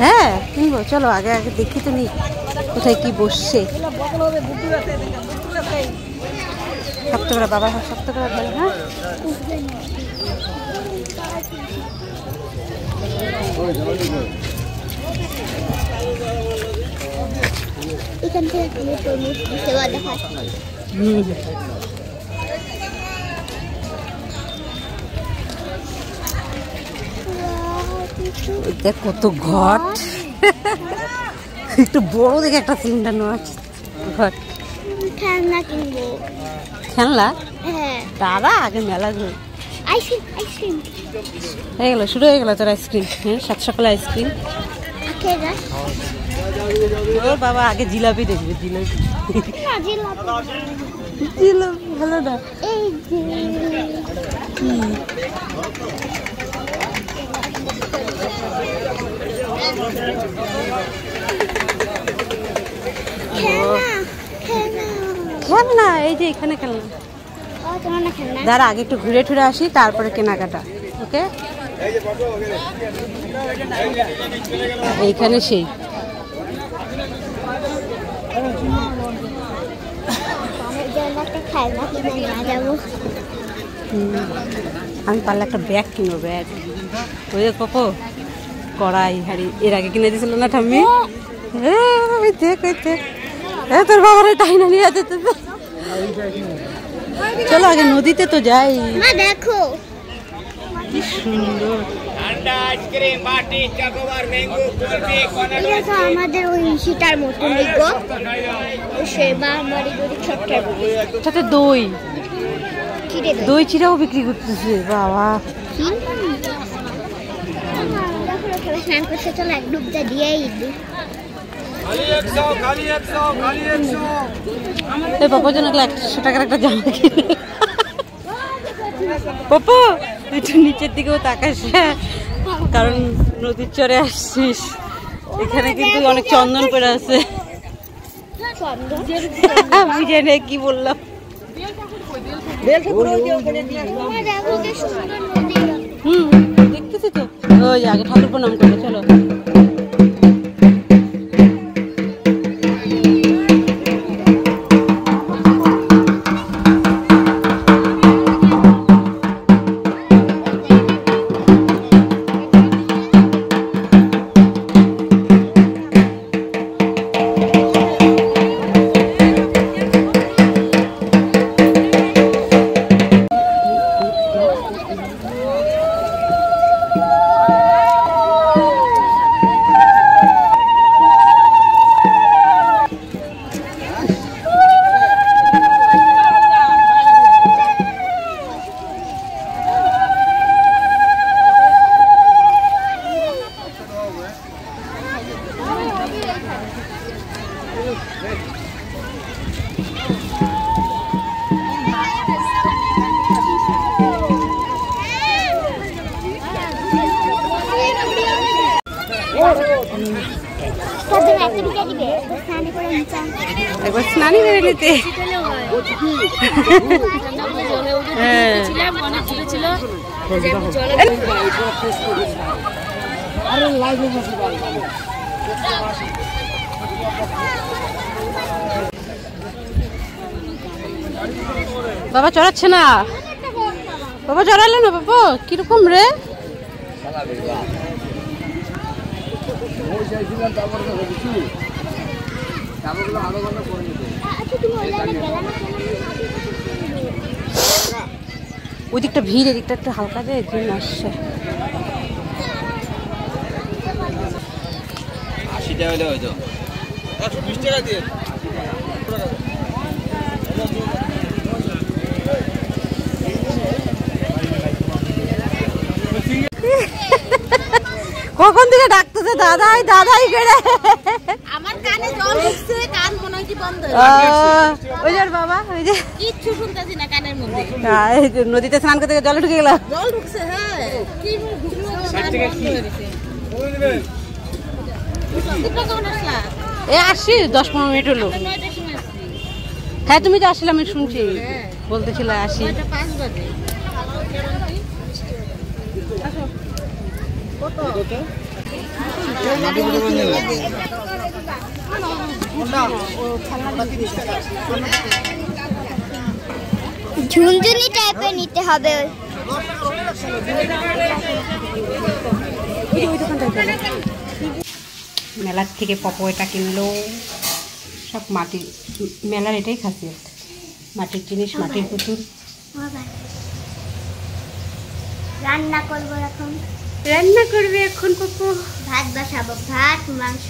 হ্যাঁ কিনবো, চলো আগে আগে দেখি তো নি কোথায় কি বসছে। শক্ত করে বাবা, শক্ত করে ধরে। হ্যাঁ এখান থেকে দেখ কত ঘট, একটু বড় দেখে একটা সিলিন্ডার নেওয়া ঘট। খেলনা কিনবো। খেলনা? হ্যাঁ দাদা আগে মেলা ঘুর। আইসক্রিম আইসক্রিম হয়ে গেল, শুরু হয়ে গেল তোর আইসক্রিম। হ্যাঁ 7 সকালে আইসক্রিম। ওর বাবা আগে জিলাপি দেখবে, জিলাপি। জিলাপি ভালো না। খেলনা এই যে এখানে খেলনা। দাঁড়া আগে একটু ঘুরে ঠুরে আসি, তারপরে কেনাকাটা। ওকে এইখানে সেই আমি পারলে একটা ব্যাগ কিনবো, ব্যাগ। ওই যে কপো কড়াই হাড়ি এর আগে কিনে দিয়েছিল না ঠাম্মি? তোর বাবার টাইনা নিয়ে যেতে। চলো আগে নদীতে তো যাই। দেখো কি সুন্দর আমাদের ওই সিটার মতন সাথে দই, দই চিরাও বিক্রি করতেছে। বাবা স্নান করতে চলো এক ডুবটা দিয়েই পাপার জন্য 100 টাকার একটা জামা কিনে। পাপা একটু নিচের দিকেও তাকাস, কারণ নদীর চরে আসছিস। এখানে কিন্তু অনেক চন্দন পড়ে আছে। আমি জানি কি বললাম। দেখতেছি তো, ওই আগে ঠাকুর প্রণাম করে চলো। একবার স্নানই করে নিতে। বাবা চড়াচ্ছে না, বাবা চড়ালে না। বাবা কিরকম রে? ওই দিকটা ভিড়, এদিকটা একটু হালকা যায়, জন্য আসছে। 80 টাকা হলে হয়তো 120 টাকা দিয়ে। কখন থেকে ডাকতেছে দাদাই দাদাই করে। আমার কানে জল ঢুকছে, কান মনে হয় বন্ধ। ওই যে বাবা, ওই যে কিচ্ছু শুনতেছি না কানের মধ্যে। নদীতে স্নান করতে জলে ঢুকে গেল। জল ঢুকছে। হ্যাঁ কি ঢুকলো? আসছি 10-15 মিনিট হলো। হ্যাঁ তুমি তো আসলে আমি শুনছি, বলতেছিল আসি। 5 বাজে। ঝুনঝুনি টাইপের নিতে হবে। মেলার থেকে পপো এটা কিনলো, সব মাটির, মেলার এটাই খাসিয়ত, মাটির জিনিস, মাটির পুতুল। রান্না করবো এখন। রান্না করবে এখন পপো? ভাত বসাবো, ভাত মাংস